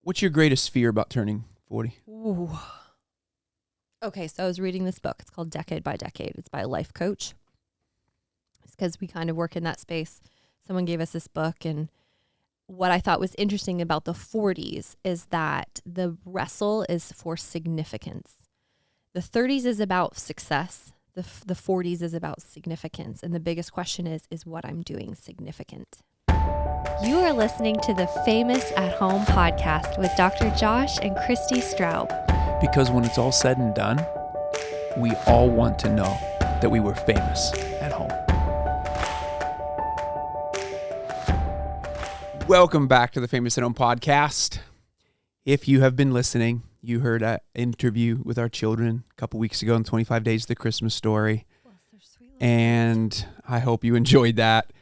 What's your greatest fear about turning 40? Ooh. Okay, so I was reading this book. It's called Decade by Decade. It's by a life coach. It's because we kind of work in that space. Someone gave us this book, and what I thought was interesting about the 40s is that the wrestle is for significance. The 30s is about success. The 40s is about significance. And the biggest question is what I'm doing significant? You are listening to the Famous at Home podcast with Dr. Josh and Christi Straub. Because when it's all said and done, we all want to know that we were famous at home. Welcome back to the Famous at Home podcast. If you have been listening, you heard an interview with our children a couple weeks ago on 25 Days of the Christmas Story. And I hope you enjoyed that.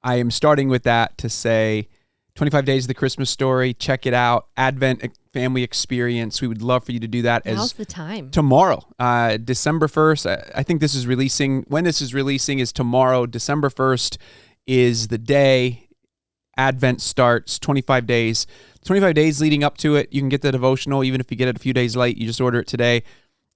I am starting with that to say 25 Days of the Christmas Story. Check it out. Advent family experience. We would love for you to do that. Now's the time. Tomorrow, December 1st. I think this is releasing. When this is releasing is tomorrow. December 1st is the day Advent starts. 25 days. 25 days leading up to it. You can get the devotional even if you get it a few days late. You just order it today.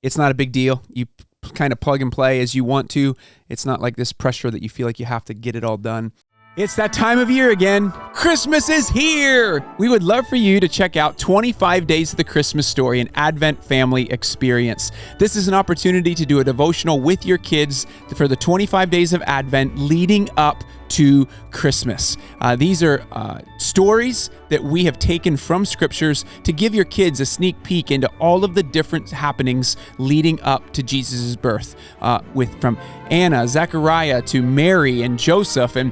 It's not a big deal. You kind of plug and play as you want to. It's not like this pressure that you feel like you have to get it all done. It's that time of year again. Christmas is here. We would love for you to check out 25 Days of the Christmas Story, an Advent family experience. This is an opportunity to do a devotional with your kids for the 25 days of Advent leading up to Christmas. These are stories that we have taken from scriptures to give your kids a sneak peek into all of the different happenings leading up to Jesus' birth, from Anna, Zechariah to Mary and Joseph and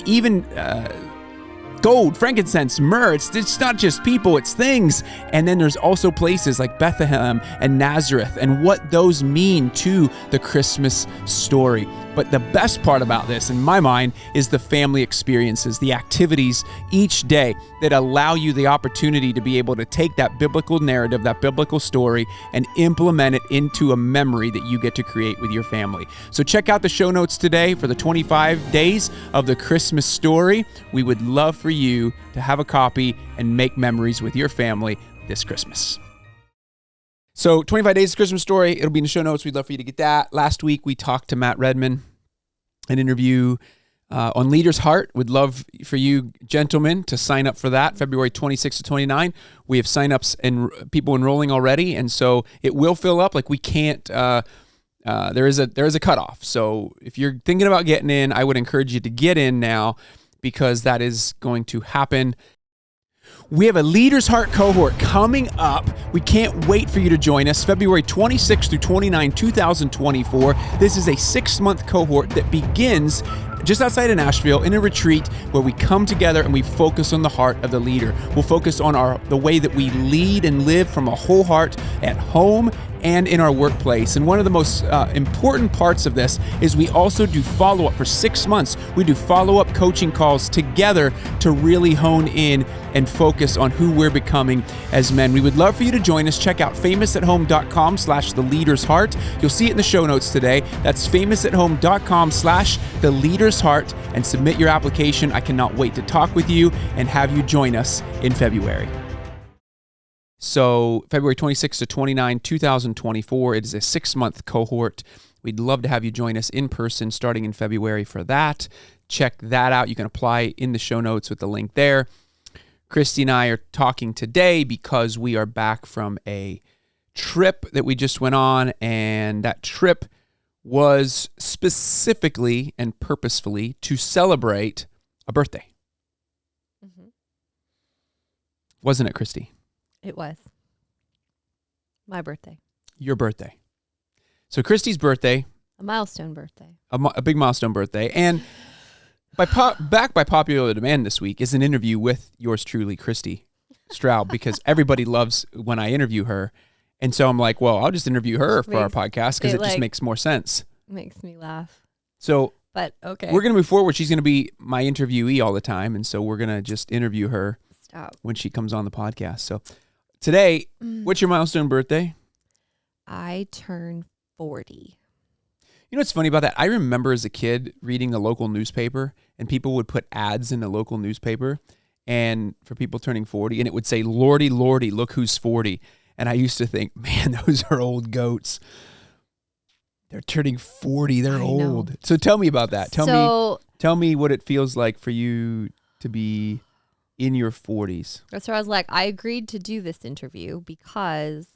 even gold, frankincense, myrrh. It's not just people, it's things. And then there's also places like Bethlehem and Nazareth and what those mean to the Christmas story. But the best part about this, in my mind, is the family experiences, the activities each day that allow you the opportunity to be able to take that biblical narrative, that biblical story, and implement it into a memory that you get to create with your family. So check out the show notes today for the 25 days of the Christmas story. We would love for you to have a copy and make memories with your family this Christmas. So 25 Days of Christmas Story, it'll be in the show notes. We'd love for you to get that. Last week, we talked to Matt Redman, an interview on Leader's Heart. We'd love for you gentlemen to sign up for that, February 26 to 29. We have signups and people enrolling already, and so it will fill up. Like we can't, there is a cutoff. So if you're thinking about getting in, I would encourage you to get in now because that is going to happen. We have a Leader's Heart cohort coming up. We can't wait for you to join us, February 26 through 29, 2024. This is a 6-month cohort that begins just outside of Nashville in a retreat where we come together and we focus on the heart of the leader. We'll focus on the way that we lead and live from a whole heart at home and in our workplace. And one of the most important parts of this is we also do follow-up for 6 months. We do follow-up coaching calls together to really hone in and focus on who we're becoming as men. We would love for you to join us. Check out famousathome.com/theleadersheart. You'll see it in the show notes today. That's famousathome.com/theleadersheart and submit your application. I cannot wait to talk with you and have you join us in February. So February 26 to 29, 2024, it is a 6-month cohort. We'd love to have you join us in person starting in February for that. Check that out. You can apply in the show notes with the link there. Christi and I are talking today because we are back from a trip that we just went on, and that trip was specifically and purposefully to celebrate a birthday. Mm-hmm. Wasn't it, Christi? It was. My birthday. Your birthday. So Christi's birthday. A milestone birthday. A big milestone birthday. And back by popular demand this week is an interview with yours truly, Christi Straub, because everybody loves when I interview her. And so I'm like, well, I'll just interview her for our podcast because it just makes more sense. Makes me laugh. So but okay. We're going to move forward. She's going to be my interviewee all the time. And so we're going to just interview her when she comes on the podcast. So today, what's your milestone birthday? I turn 40. You know what's funny about that? I remember as a kid reading the local newspaper, and people would put ads in the local newspaper, and for people turning 40, and it would say, "Lordy, Lordy, look who's 40." And I used to think, man, those are old goats. They're turning 40. They're old. So tell me about that. Tell me what it feels like for you to be in your 40s. That's where I was like, I agreed to do this interview because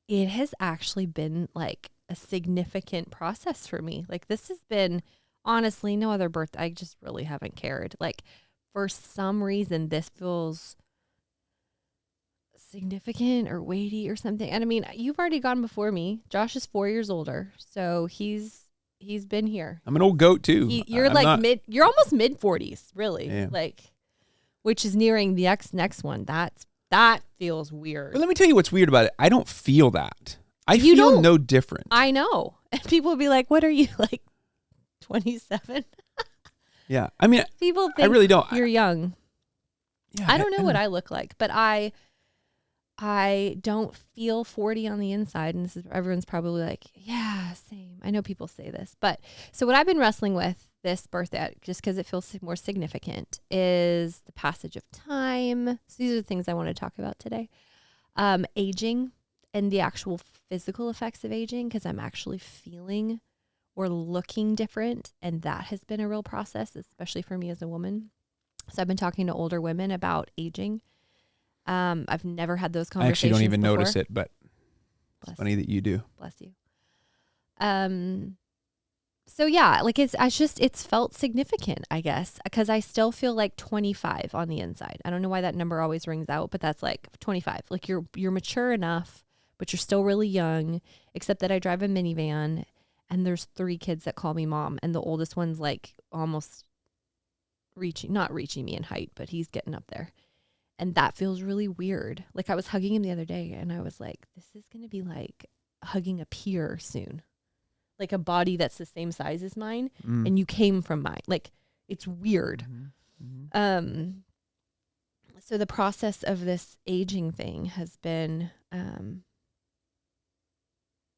it has actually been like a significant process for me. Like this has been, honestly, no other birthday. I just really haven't cared. Like for some reason, this feels significant or weighty or something. And I mean, you've already gone before me. Josh is 4 years older, so he's been here. I'm an old goat too. You're you're almost mid 40s, really. Yeah. Like, which is nearing the next one. That feels weird. But let me tell you what's weird about it. I don't feel that. I feel no different. I know. And people will be like, "What are you, like 27?" Yeah. I mean, people think I really don't. You're young. Yeah, I don't know what I look like, but I don't feel 40 on the inside. And everyone's probably like, yeah, same. I know people say this, but so what I've been wrestling with this birthday, just because it feels more significant, is the passage of time. So these are the things I want to talk about today. Aging and the actual physical effects of aging, because I'm actually feeling or looking different. And that has been a real process, especially for me as a woman. So I've been talking to older women about aging. I've never had those conversations. I actually don't even before. notice it, but it's funny that you do. Bless you. So yeah, like it's felt significant, I guess, because I still feel like 25 on the inside. I don't know why that number always rings out, but that's like 25. Like you're mature enough, but you're still really young, except that I drive a minivan and there's 3 kids that call me mom. And the oldest one's like almost not reaching me in height, but he's getting up there. And that feels really weird. Like I was hugging him the other day and I was like, this is going to be like hugging a peer soon. Like a body that's the same size as mine. And you came from mine. Like it's weird. So the process of this aging thing has been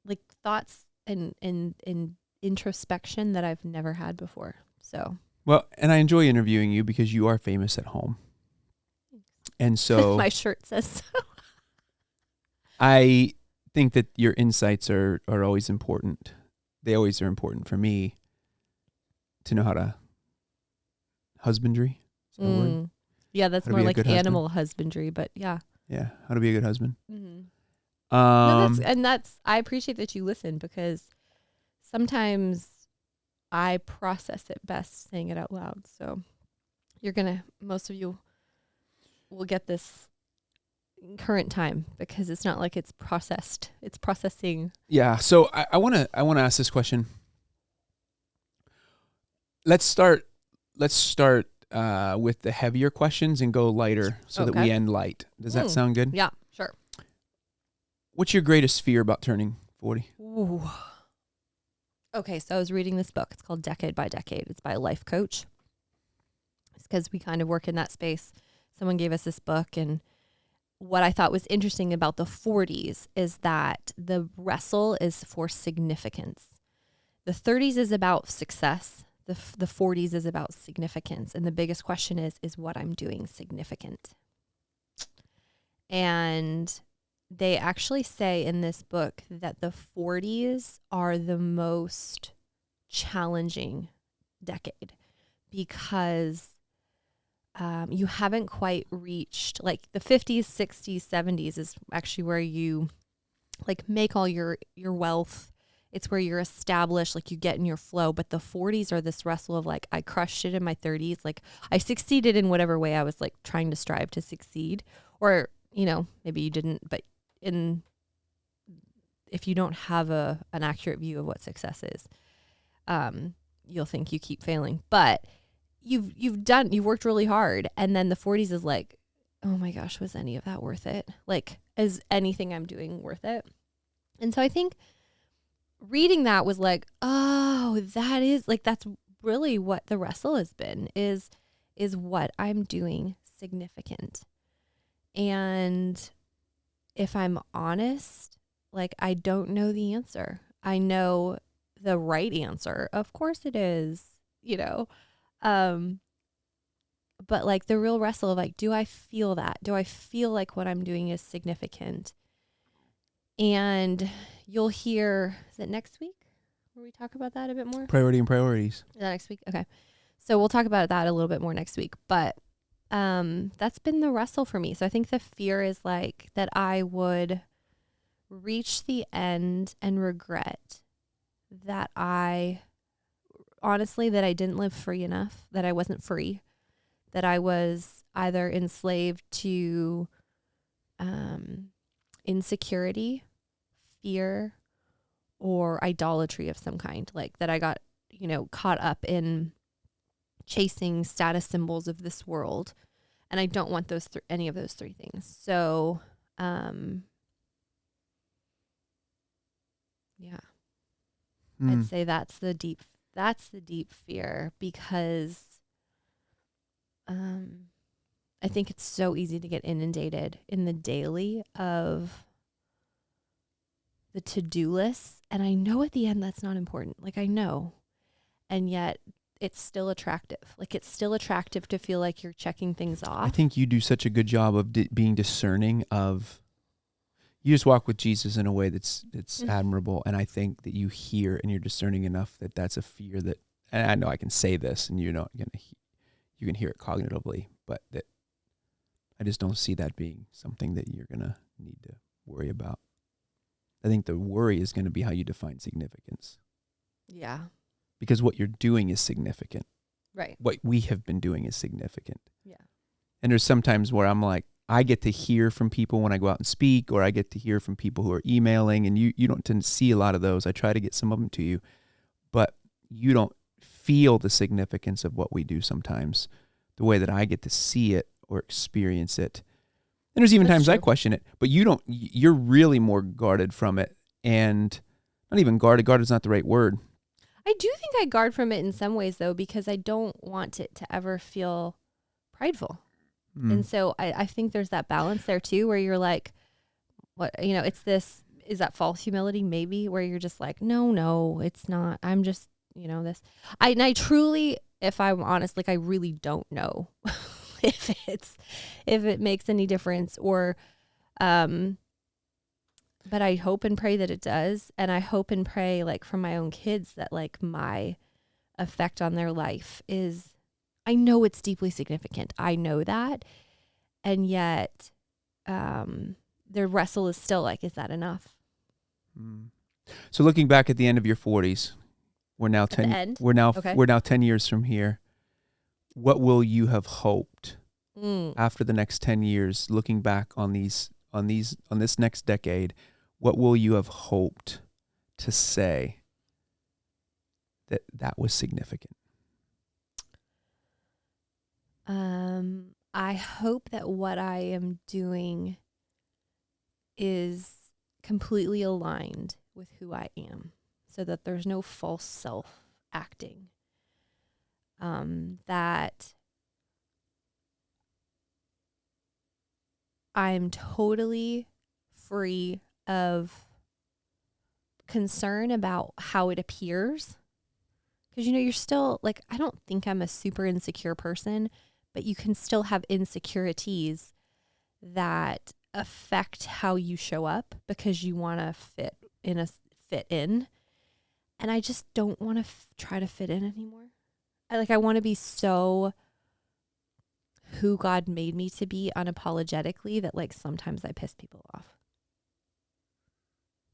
like thoughts and introspection that I've never had before. So. Well, and I enjoy interviewing you because you are famous at home. And so my shirt says so. I think that your insights are always important. They always are important for me to know how to husbandry. Is that a word? Yeah, that's more like animal husbandry, but yeah. Yeah, how to be a good husband. I appreciate that you listen because sometimes I process it best saying it out loud. So most of you will get this in current time because it's not like it's processed. It's processing. Yeah. So I want to ask this question. Let's start with the heavier questions and go lighter so that we end light. Does that sound good? Yeah, sure. What's your greatest fear about turning 40? Ooh. Okay, so I was reading this book. It's called Decade by Decade. It's by a life coach. It's because we kind of work in that space. Someone gave us this book, and what I thought was interesting about the 40s is that the wrestle is for significance. The 30s is about success. The 40s is about significance. And the biggest question is what I'm doing significant? And they actually say in this book that the 40s are the most challenging decade because you haven't quite reached, like the 50s, 60s, 70s is actually where you like make all your wealth. It's where you're established, like you get in your flow. But the 40s are this wrestle of like, I crushed it in my 30s. Like I succeeded in whatever way I was like trying to strive to succeed. Or, maybe you didn't, but if you don't have an accurate view of what success is, you'll think you keep failing. But you've worked really hard. And then the 40s is like, oh my gosh, was any of that worth it? Like, is anything I'm doing worth it? And so I think reading that was like, oh, that is like, that's really what the wrestle has been is what I'm doing significant. And if I'm honest, like, I don't know the answer. I know the right answer. Of course it is, but like the real wrestle of like, do I feel that? Do I feel like what I'm doing is significant? And you'll hear, is it next week where we talk about that a bit more? Priority and priorities. Is that next week? Okay. So we'll talk about that a little bit more next week. But that's been the wrestle for me. So I think the fear is like that I would reach the end and regret that honestly, that I didn't live free enough, that I wasn't free, that I was either enslaved to insecurity, fear, or idolatry of some kind. Like that I got, caught up in chasing status symbols of this world. And I don't want those any of those three things. So, yeah, I'd say that's the deep fear, because I think it's so easy to get inundated in the daily of the to-do lists. And I know at the end that's not important. Like I know. And yet it's still attractive. Like it's still attractive to feel like you're checking things off. I think you do such a good job of being discerning of, you just walk with Jesus in a way that's admirable. And I think that you hear and you're discerning enough that that's a fear that, and I know I can say this and you're not going to, you can hear it cognitively, but that I just don't see that being something that you're going to need to worry about. I think the worry is going to be how you define significance. Yeah. Because what you're doing is significant. Right. What we have been doing is significant. Yeah. And there's sometimes where I'm like, I get to hear from people when I go out and speak, or I get to hear from people who are emailing, and you don't tend to see a lot of those. I try to get some of them to you, but you don't feel the significance of what we do sometimes the way that I get to see it or experience it. And there's even times I question it, but you're really more guarded from it, and not even guarded. Guarded is not the right word. I do think I guard from it in some ways though, because I don't want it to ever feel prideful. And so I think there's that balance there too, where you're like, it's this, is that false humility maybe, where you're just like, no, it's not. I'm just, this. I truly, if I'm honest, like I really don't know if it makes any difference or, but I hope and pray that it does. And I hope and pray like for my own kids that like my effect on their life is, I know it's deeply significant. I know that. And yet, the wrestle is still like, is that enough? So looking back at the end of your 40s, we're now 10 years from here. What will you have hoped after the next 10 years, looking back on this next decade? What will you have hoped to say that was significant? I hope that what I am doing is completely aligned with who I am, so that there's no false self acting. That I'm totally free of concern about how it appears. Because, you're still like, I don't think I'm a super insecure person, but you can still have insecurities that affect how you show up because you want to fit in. And I just don't want to try to fit in anymore. I want to be so who God made me to be unapologetically that like sometimes I piss people off.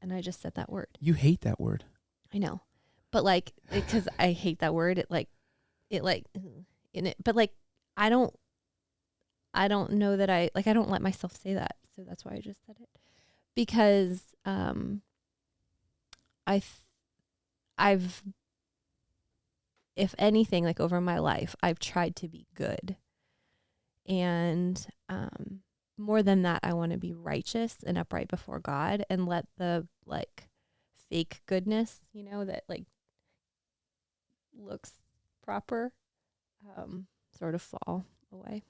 And I just said that word. You hate that word. I know. But like, because I hate that word, but like, I don't know that I don't let myself say that. So that's why I just said it, because, I've, if anything, like over my life, I've tried to be good. And, more than that, I want to be righteous and upright before God and let the like fake goodness, that like looks proper, sort of fall away.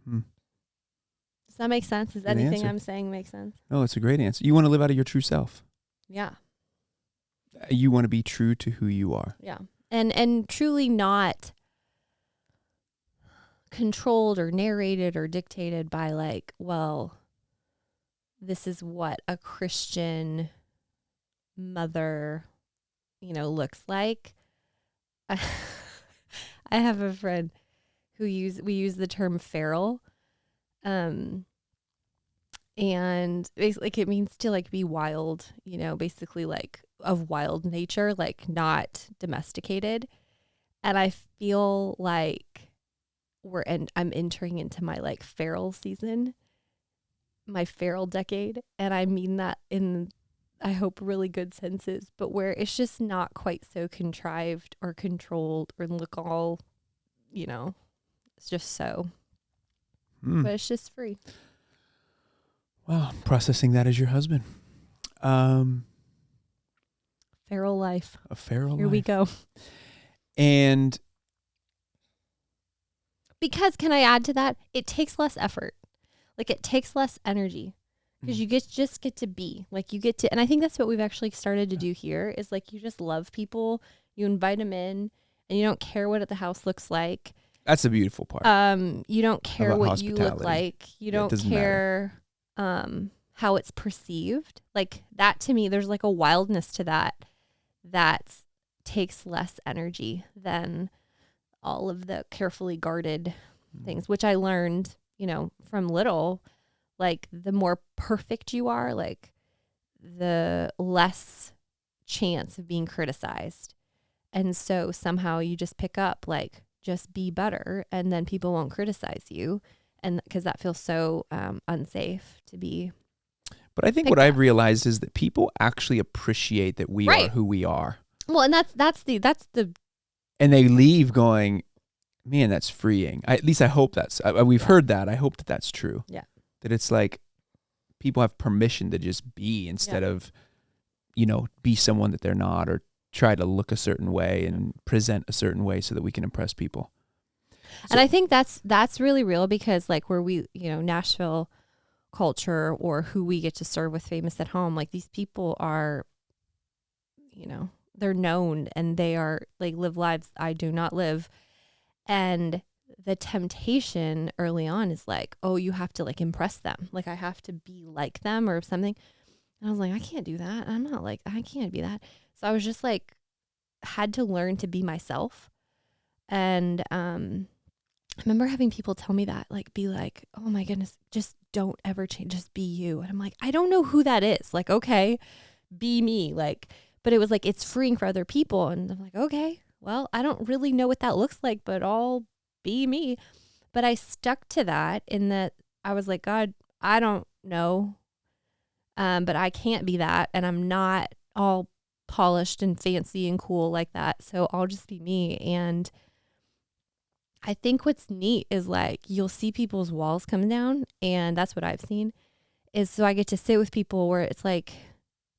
Does that make sense? Does anything I'm saying make sense? Oh, it's a great answer. You want to live out of your true self. Yeah. You want to be true to who you are. Yeah. And truly not controlled or narrated or dictated by like, well, this is what a Christian mother, looks like. I have a friend who we use the term feral. And basically like, it means to like be wild, basically like of wild nature, like not domesticated. And I feel like I'm entering into my like feral season, my feral decade. And I mean that in, I hope, really good senses, but where it's just not quite so contrived or controlled or look all, it's just so, but it's just free. Wow. Processing that as your husband. Feral life. A feral Here life. we go. And because can I add to that? It takes less effort. Like it takes less energy because you just get to be like you get to. And I think that's what we've actually started to do here is like you just love people. You invite them in and you don't care what the house looks like. that's the beautiful part. You don't care About what you look hospitality. like. You don't doesn't care how it's perceived. Like that to me, there's like a wildness to that takes less energy than all of the carefully guarded things, which I learned, from little. Like the more perfect you are, like the less chance of being criticized. And so somehow you just pick up like just be better and then people won't criticize you. And because that feels so unsafe to be. But I think what I've realized is that people actually appreciate that we are who we are. Well, and that's the and they leave going, man, that's freeing. At least I hope that's, we've heard that. I hope that that's true. Yeah. That it's like people have permission to just be instead of, be someone that they're not or try to look a certain way and present a certain way so that we can impress people. And I think that's really real because like where we, Nashville culture or who we get to serve with Famous at Home, like these people are, they're known and they are like live lives I do not live. And the temptation early on is like, oh, you have to like impress them. Like I have to be like them or something. And I was like, I can't do that. I'm not like, I can't be that. So I was just like, had to learn to be myself. And I remember having people tell me that, like, be like, oh my goodness, just don't ever change. Just be you. And I'm like, I don't know who that is. Like, okay, be me. Like, but it was like, it's freeing for other people. And I'm like, okay, well, I don't really know what that looks like, but I'll be me. But I stuck to that in that I was like, God, I don't know. But I can't be that. And I'm not all polished and fancy and cool like that. So I'll just be me. And I think what's neat is like, you'll see people's walls come down. And that's what I've seen is so I get to sit with people where it's like,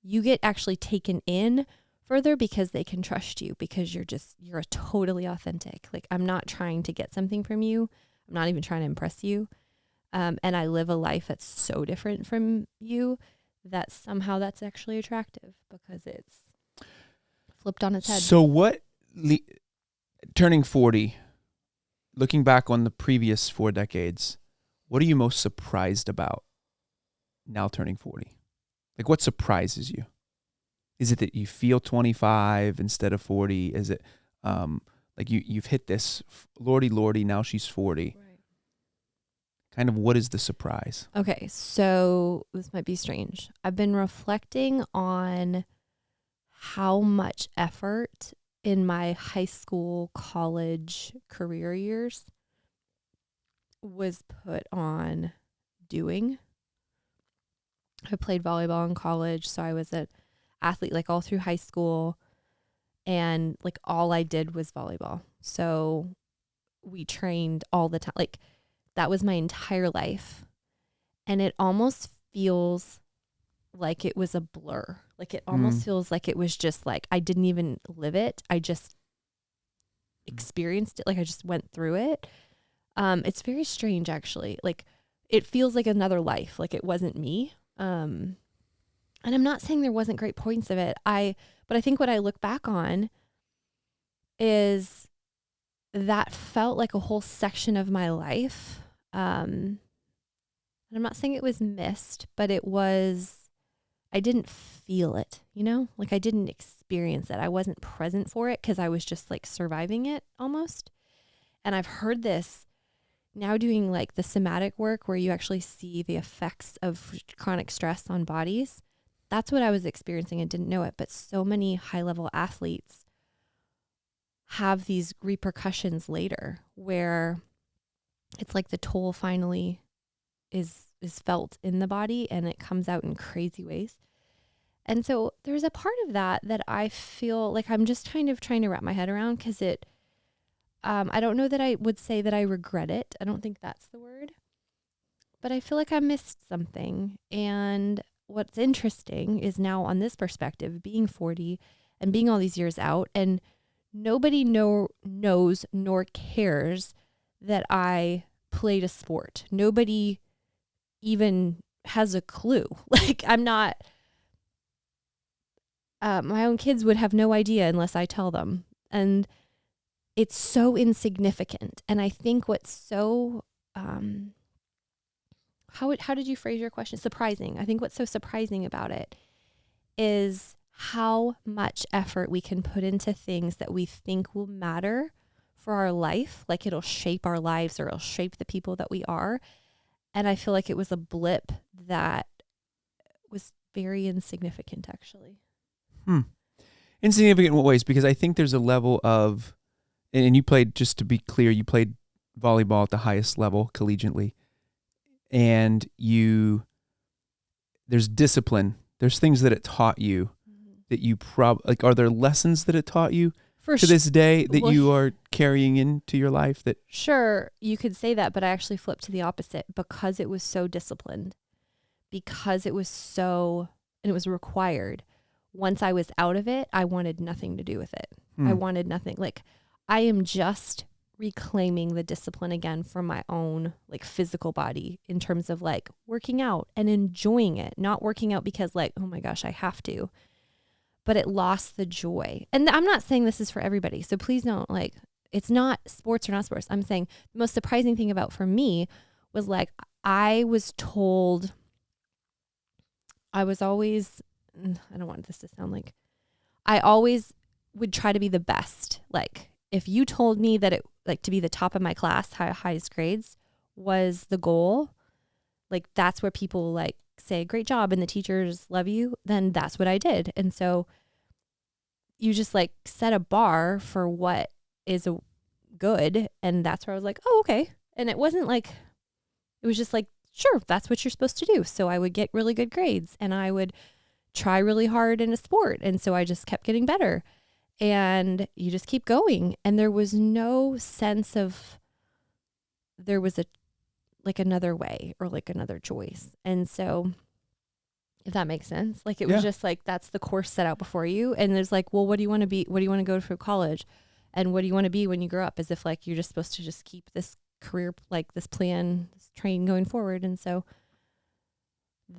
you get actually taken in further because they can trust you because you're totally authentic. Like I'm not trying to get something from you. I'm not even trying to impress you. And I live a life that's so different from you that somehow that's actually attractive because it's flipped on its head. So turning 40, looking back on the previous 4 decades, what are you most surprised about now turning 40? Like what surprises you? Is it that you feel 25 instead of 40? Is it like you've hit this lordy, now she's 40? Right. Kind of what is the surprise? Okay, so this might be strange. I've been reflecting on how much effort in my high school, college, career years was put on doing. I played volleyball in college, so I was an athlete like all through high school, and like all I did was volleyball. So we trained all the time. Like that was my entire life. And it almost feels like it was a blur. Like it almost feels like it was just like I didn't even live it. I just experienced it. Like I just went through it. It's very strange actually. Like it feels like another life. Like it wasn't me. And I'm not saying there wasn't great points of it. But I think what I look back on is that felt like a whole section of my life. And I'm not saying it was missed, but I didn't feel it, like I didn't experience it. I wasn't present for it because I was just like surviving it almost. And I've heard this now doing like the somatic work where you actually see the effects of chronic stress on bodies. That's what I was experiencing and didn't know it. But so many high level athletes have these repercussions later where it's like the toll finally is felt in the body and it comes out in crazy ways. And so there's a part of that I feel like I'm just kind of trying to wrap my head around because I don't know that I would say that I regret it. I don't think that's the word, but I feel like I missed something. And what's interesting is now on this perspective, being 40 and being all these years out, and nobody knows nor cares that I played a sport. Nobody even has a clue. Like I'm not, my own kids would have no idea unless I tell them. And it's so insignificant. And I think what's so, how did you phrase your question? Surprising. I think what's so surprising about it is how much effort we can put into things that we think will matter for our life. Like it'll shape our lives or it'll shape the people that we are. And I feel like it was a blip that was very insignificant, actually. Insignificant in what ways? Because I think there's a level of, and you played, just to be clear, you played volleyball at the highest level collegiately. And there's discipline. There's things that it taught you that you are there lessons that it taught you to this day that you are carrying into your life that? Sure, you could say that, but I actually flipped to the opposite because it was so disciplined, because it was so, and it was required. Once I was out of it, I wanted nothing to do with it. I wanted nothing. Like I am just reclaiming the discipline again for my own like physical body in terms of like working out and enjoying it, not working out because like, oh my gosh, I have to, but it lost the joy. And I'm not saying this is for everybody. So please don't like, it's not sports or not sports. I'm saying the most surprising thing about for me was like, I was told I was always, I don't want this to sound like, I always would try to be the best. Like if you told me that it like to be the top of my class, highest grades was the goal, like that's where people like say great job and the teachers love you, then that's what I did. And so you just like set a bar for what is a good, and that's where I was like, oh, okay. And it wasn't like, it was just like, sure, that's what you're supposed to do. So I would get really good grades and I would try really hard in a sport. And so I just kept getting better. And you just keep going. And there was no sense of there was another way or like another choice. And so if that makes sense, like it was just like, that's the course set out before you. And there's like, well, what do you want to be? What do you want to go to college? And what do you want to be when you grow up? As if like, you're just supposed to just keep this career, like this plan, this train going forward. And so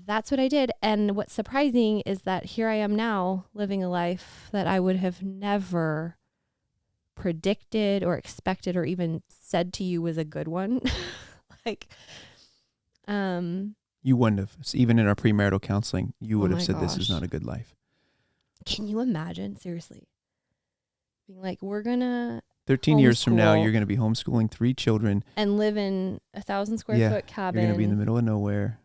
that's what I did. And what's surprising is that here I am now living a life that I would have never predicted or expected or even said to you was a good one. Like, you wouldn't have, even in our premarital counseling, you would have said gosh. This is not a good life. Can you imagine, seriously, being like, we're gonna 13 years from now, you're going to be homeschooling 3 children and live in 1,000 square foot cabin. You're going to be in the middle of nowhere.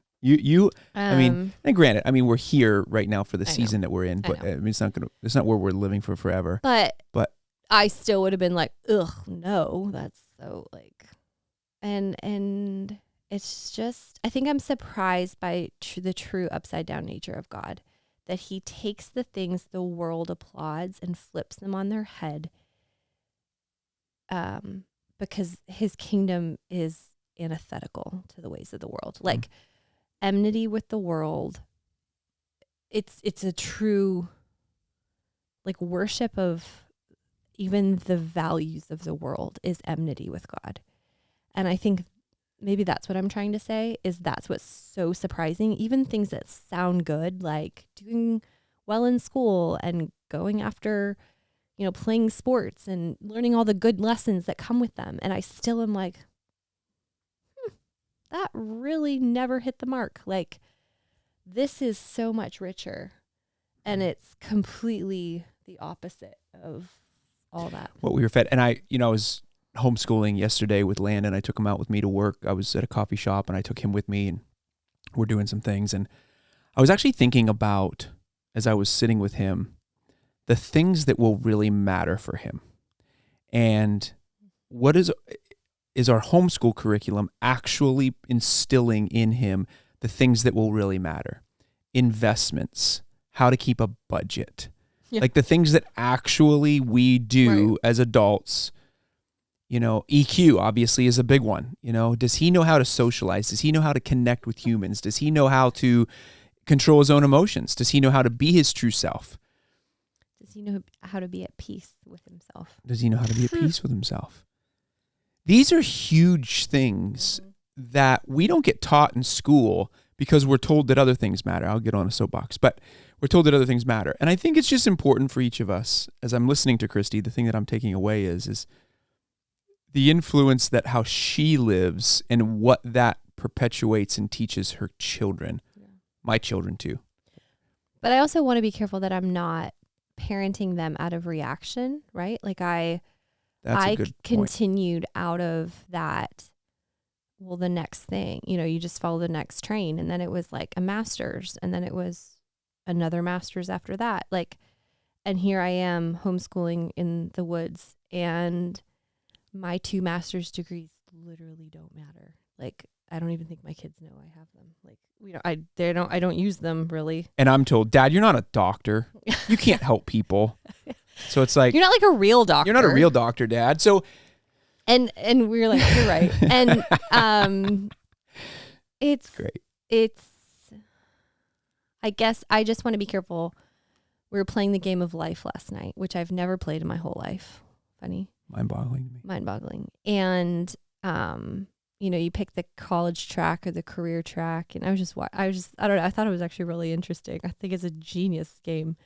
I mean, and granted, I mean, we're here right now for the season that we're in, but I mean, it's not where we're living for forever. But I still would have been like, ugh, no, that's so like, and it's just, I think I'm surprised by the true upside down nature of God, that he takes the things the world applauds and flips them on their head, because his kingdom is antithetical to the ways of the world. Like, enmity with the world, it's a true like worship of even the values of the world is enmity with God. And I think maybe that's what I'm trying to say, is that's what's so surprising. Even things that sound good, like doing well in school and going after playing sports and learning all the good lessons that come with them. And I still am like, that really never hit the mark. Like, this is so much richer. And it's completely the opposite of all that. What we were fed. And I was homeschooling yesterday with Landon. I took him out with me to work. I was at a coffee shop and I took him with me and we're doing some things. And I was actually thinking about, as I was sitting with him, the things that will really matter for him. And what is our homeschool curriculum actually instilling in him the things that will really matter? Investments, how to keep a budget, like the things that actually we do as adults. EQ obviously is a big one. Does he know how to socialize? Does he know how to connect with humans? Does he know how to control his own emotions? Does he know how to be his true self? Does he know how to be at peace with himself? Does he know how to be at peace with himself? These are huge things that we don't get taught in school because we're told that other things matter. I'll get on a soapbox, but we're told that other things matter. And I think it's just important for each of us. As I'm listening to Christi, the thing that I'm taking away is the influence that how she lives and what that perpetuates and teaches her children, my children too. But I also want to be careful that I'm not parenting them out of reaction, right? Like I continued out of that. Well, the next thing, you just follow the next train. And then it was like a master's, and then it was another master's after that. Like, and here I am homeschooling in the woods, and my 2 master's degrees literally don't matter. Like, I don't even think my kids know I have them. Like, I don't use them really. And I'm told, Dad, you're not a doctor. You can't help people. So it's like, you're not like a real doctor. You're not a real doctor, Dad. So, and we were like, you're right. And it's great. I guess I just want to be careful. We were playing the game of life last night, which I've never played in my whole life. Funny. Mind-boggling to me. Mind-boggling. And you pick the college track or the career track, and I don't know. I thought it was actually really interesting. I think it's a genius game.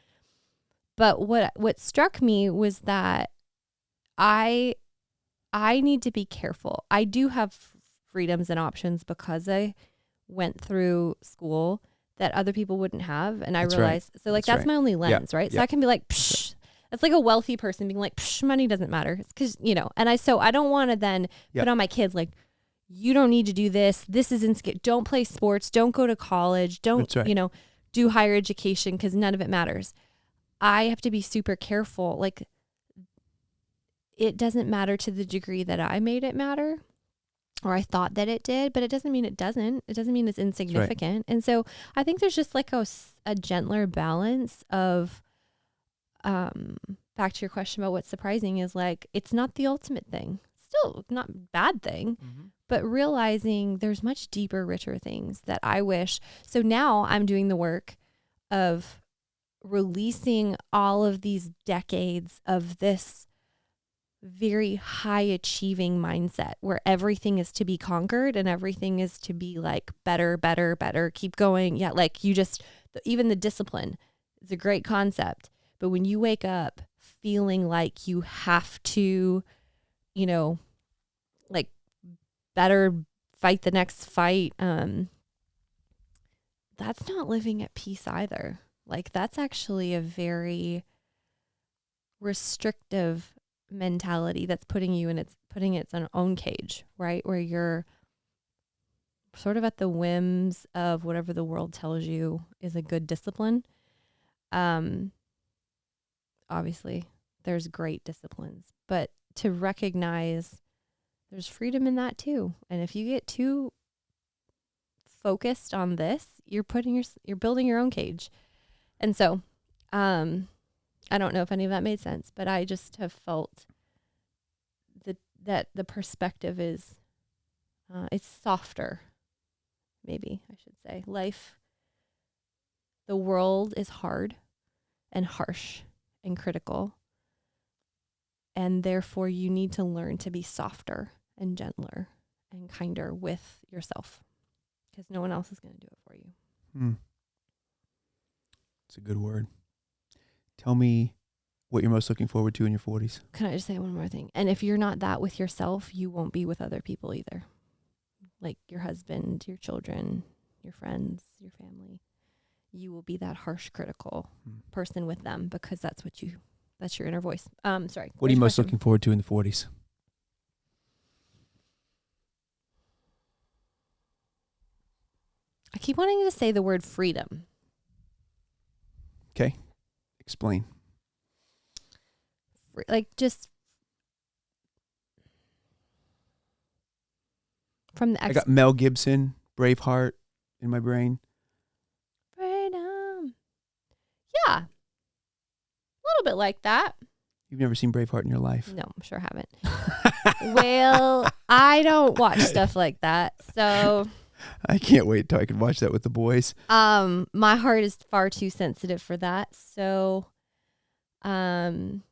But what struck me was that I need to be careful. I do have freedoms and options because I went through school that other people wouldn't have, and I realized so like that's my only lens, right? So I can be like, psh. That's like a wealthy person being like, psh, money doesn't matter. It's because and I don't want to then put on my kids like, you don't need to do this. This isn't. Don't play sports. Don't go to college. Don't do higher education because none of it matters. I have to be super careful. Like, it doesn't matter to the degree that I made it matter, or I thought that it did, but it doesn't mean it doesn't. It doesn't mean it's insignificant. And so I think there's just like a gentler balance of, back to your question about what's surprising is like, it's not the ultimate thing. Still not a bad thing, but realizing there's much deeper, richer things that I wish. So now I'm doing the work of releasing all of these decades of this very high achieving mindset where everything is to be conquered and everything is to be like better, keep going. Yeah. Like even the discipline is a great concept, but when you wake up feeling like you have to, like better fight the next fight, that's not living at peace either. Like, that's actually a very restrictive mentality that's putting its own cage, right? Where you're sort of at the whims of whatever the world tells you is a good discipline. Obviously there's great disciplines, but to recognize there's freedom in that too. And if you get too focused on this, you're building your own cage. And so, I don't know if any of that made sense, but I just have felt that the perspective is, it's softer, maybe I should say. The world is hard and harsh and critical, and therefore you need to learn to be softer and gentler and kinder with yourself, because no one else is going to do it for you. It's a good word. Tell me what you're most looking forward to in your 40s. Can I just say one more thing? And if you're not that with yourself, you won't be with other people either. Like your husband, your children, your friends, your family. You will be that harsh, critical person with them because that's your inner voice. Sorry. What are you most looking forward to in the 40s? I keep wanting to say the word freedom. Okay. Explain. Like just from the I got Mel Gibson, Braveheart in my brain. Freedom. Yeah. A little bit like that. You've never seen Braveheart in your life? No, I'm sure I haven't. Well, I don't watch stuff like that. So I can't wait till I can watch that with the boys. my heart is far too sensitive for that. So when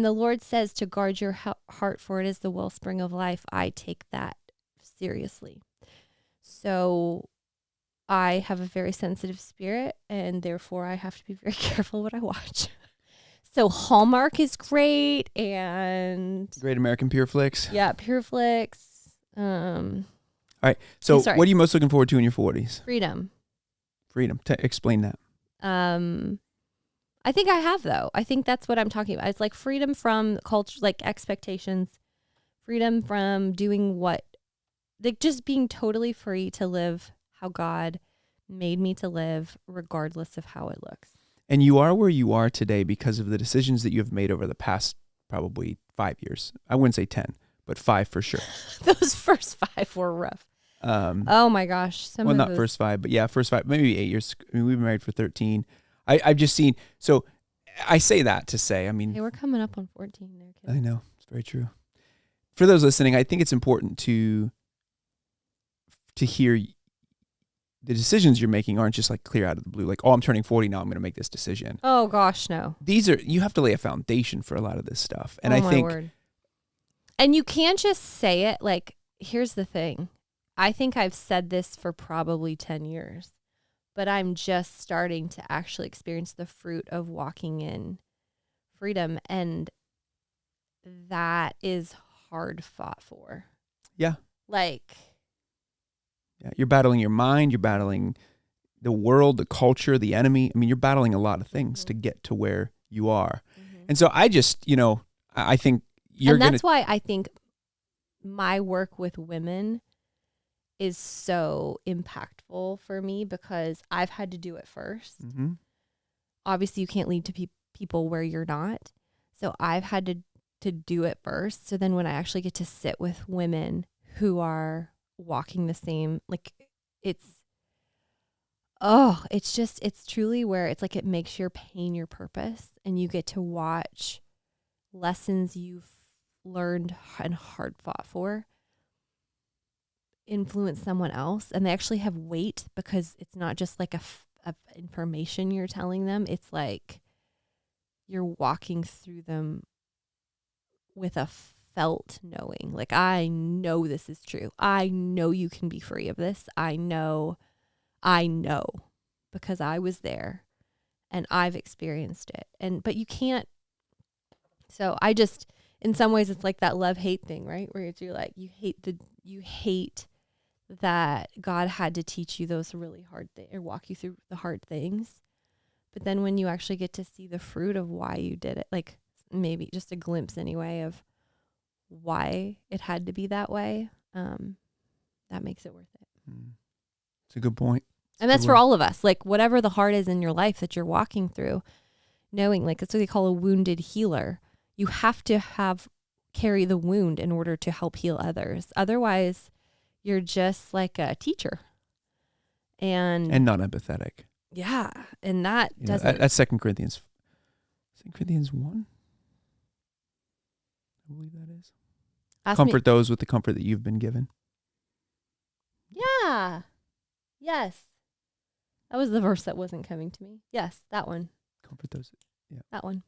the Lord says to guard your heart, for it is the wellspring of life, I take that seriously. So I have a very sensitive spirit, and therefore I have to be very careful what I watch. So Hallmark is great, and Great American Pure Flicks. yeah, Pure Flicks. All right. So what are you most looking forward to in your 40s? Freedom. Freedom. Explain that. I think I have, though. I think that's what I'm talking about. It's like freedom from culture, like expectations, freedom from doing like just being totally free to live how God made me to live, regardless of how it looks. And you are where you are today because of the decisions that you have made over the past probably 5 years. I wouldn't say 10, but 5 for sure. Those first 5 were rough. Oh my gosh. Not first 5, but yeah, first 5, maybe 8 years. I mean, we've been married for 13. I've just seen, so I say that to say, I mean. Hey, we're coming up on 14 there, kids. I know, it's very true. For those listening, I think it's important to hear the decisions you're making aren't just like clear out of the blue. Like, oh, I'm turning 40 now, I'm going to make this decision. Oh gosh, no. You have to lay a foundation for a lot of this stuff. And I think. Word. And you can't just say it. Like, here's the thing. I think I've said this for probably 10 years. But I'm just starting to actually experience the fruit of walking in freedom. And that is hard fought for. Yeah. Like. Yeah, you're battling your mind. You're battling the world, the culture, the enemy. I mean, you're battling a lot of things to get to where you are. Mm-hmm. And so I just, I think and that's why I think my work with women is so impactful for me because I've had to do it first. Mm-hmm. Obviously, you can't lead to people where you're not. So I've had to do it first. So then when I actually get to sit with women who are walking the same, like it's truly where it's like it makes your pain your purpose, and you get to watch lessons you've learned and hard fought for influence someone else, and they actually have weight because it's not just like a information you're telling them. It's like you're walking through them with a felt knowing. Like, I know this is true. I know you can be free of this. I know because I was there and I've experienced it. But you can't. So I just, in some ways it's like that love-hate thing, right? Where you're like, you hate that God had to teach you those really hard things or walk you through the hard things. But then when you actually get to see the fruit of why you did it, like maybe just a glimpse anyway of why it had to be that way, that makes it worth it. It's a good point. And that's for all of us. Like, whatever the heart is in your life that you're walking through, knowing, like, that's what they call a wounded healer. You have to carry the wound in order to help heal others. Otherwise, you're just like a teacher. And not empathetic. Yeah. And that doesn't. That's 2 Corinthians 1. I believe that is. Comfort those with the comfort that you've been given. Yeah. Yes. That was the verse that wasn't coming to me. Yes, that one. Comfort those. Yeah. That one.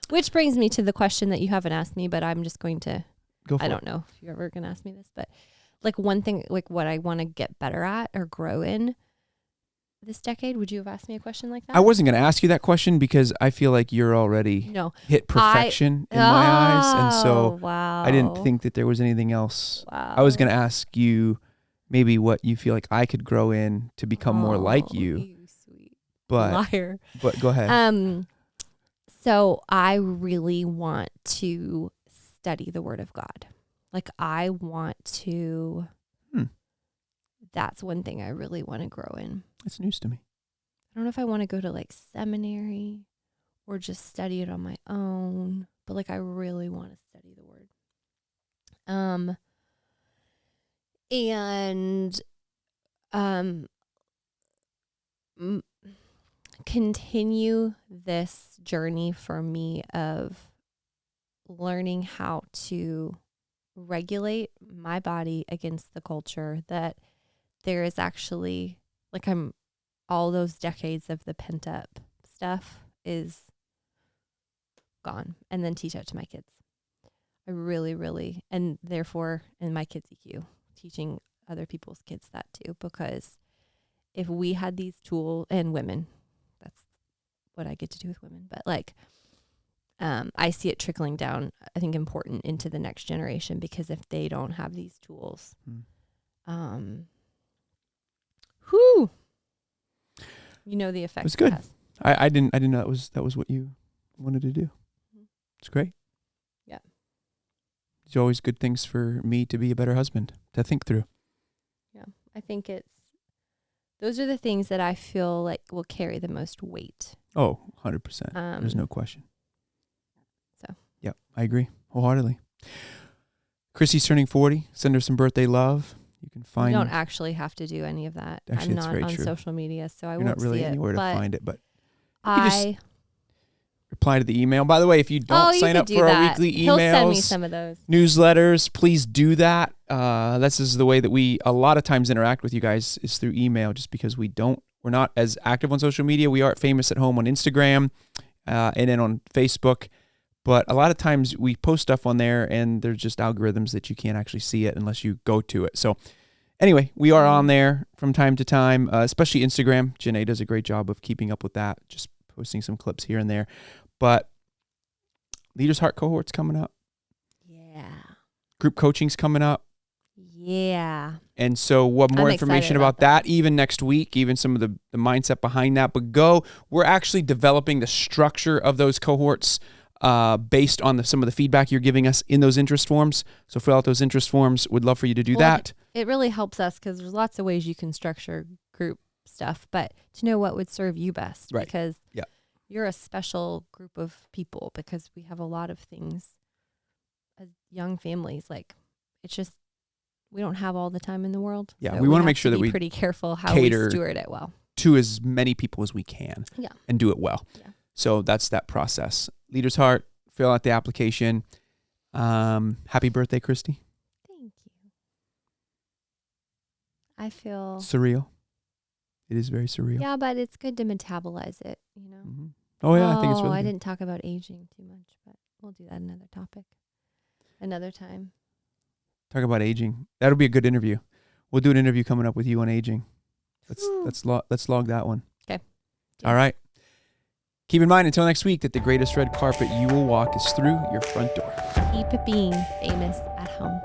Which brings me to the question that you haven't asked me, but I'm just going to go for it. I don't know if you're ever going to ask me this, but like one thing, like what I want to get better at or grow in this decade? Would you have asked me a question like that? I wasn't going to ask you that question because I feel like you're already No. hit perfection in my eyes. And so wow. I didn't think that there was anything else. Wow. I was going to ask you maybe what you feel like I could grow in to become more like you. You sweet But liar. But go ahead. So I really want to study the Word of God. Like I want to. That's one thing I really want to grow in. It's news to me. I don't know if I want to go to like seminary or just study it on my own, but like I really want to study the Word. Continue this journey for me of learning how to regulate my body against the culture, that there is actually like all those decades of the pent up stuff is gone, and then teach that to my kids. I really, really, and therefore in my kids' EQ, teaching other people's kids that too, because if we had these tools, and women, that's what I get to do with women, but like, I see it trickling down, I think, important into the next generation, because if they don't have these tools, you know the effect It's good. it has. I didn't know that was what you wanted to do. It's great. Yeah. There's always good things for me to be a better husband, to think through. Yeah. I think those are the things that I feel like will carry the most weight. Oh, 100%. There's no question. So. Yep, I agree wholeheartedly. Christy's turning 40. Send her some birthday love. You can find. You don't actually have to do any of that. Actually, I'm it's not very on true. social media, so I You're won't not really see anywhere it. to find it, but I reply to the email. By the way, if you don't sign up for our weekly He'll send me emails, some of those. newsletters, please do that. This is the way that we a lot of times interact with you guys, is through email, just because we're not as active on social media. We are Famous at Home on Instagram and then on Facebook. But a lot of times we post stuff on there and there's just algorithms that you can't actually see it unless you go to it. So anyway, we are on there from time to time, especially Instagram. Janae does a great job of keeping up with that, just posting some clips here and there. But Leaders Heart Cohort's coming up. Yeah. Group coaching's coming up. Yeah. And so what more I'm information excited about about that, even next week, even some of the mindset behind that. But we're actually developing the structure of those cohorts based on some of the feedback you're giving us in those interest forms. So fill out those interest forms. Would love for you to do that. It really helps us because there's lots of ways you can structure group stuff, but to know what would serve you best, Right. because Yeah. you're a special group of people, because we have a lot of things as young families. Like, it's just, we don't have all the time in the world. Yeah, so we want to make have sure to that be we pretty careful how we cater steward it well. to as many people as we can. Yeah. And do it well. Yeah. So that's that process. Leaders Heart, fill out the application. Happy birthday, Christy. Thank you. I feel Surreal. It is very surreal. Yeah, but it's good to metabolize it, you know. Mm-hmm. Oh yeah, I think it's really I good. didn't talk about aging too much, but we'll do that another topic. Another time. Talk about aging. That'll be a good interview. We'll do an interview coming up with you on aging. Let's log that one. Okay. All right. Keep in mind, until next week, that the greatest red carpet you will walk is through your front door. Keep being famous at home.